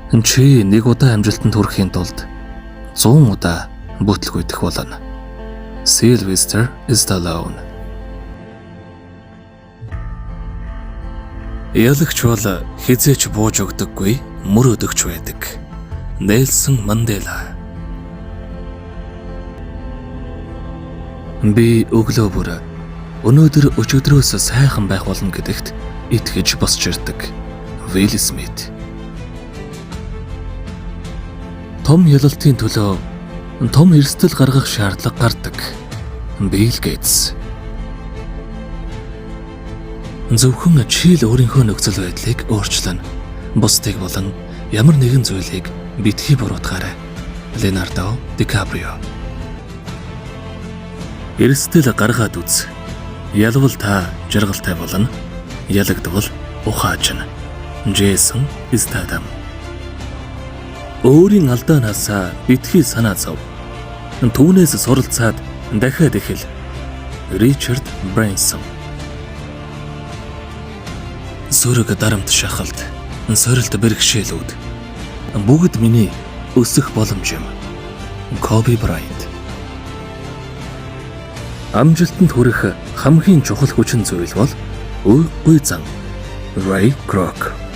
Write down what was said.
Чи нэг удаа амжилтанд хүрэхийн тулд 100 удаа бүтлгүйдэх болно. Sylvester Stallone. Ялагч бол хизээч бууж өгдөггүй, мөр өдөгч байдаг. Нельсон Мандела. Би өглөө бүр өнөөдөр өчигдрөөс сайхан байх болно гэдэгт итгэж босч ирдэг. Will Smith. Том ялалтын төлөө том эрсдэл гаргах шаардлага гардаг. Bill Gates. Зөвхөн чи л өөрийнхөө нөхцөл байдлыг өөрчлөн. Бусдыг болон ямар нэгэн зүйлийг битгий буруутгаарай. Leonardo DiCaprio. Эрсдэл гаргаад үз. Ялвал та жаргалтай болно. Ялагдвал ухаажна. Jason Statham. Өөрийн алдаанаас битгий санаа зов. Түүнээс суралцаад дахиад эхэл. Richard Branson. Сүрэг дарамт шахалт, сорилт бэрхшээлүүд. Бүгд миний өсөх боломж юм. Kobe Bryant. Амжилтанд хүрэх хамгийн чухал хүчин зүйл бол үгүй зан. Ray Kroc.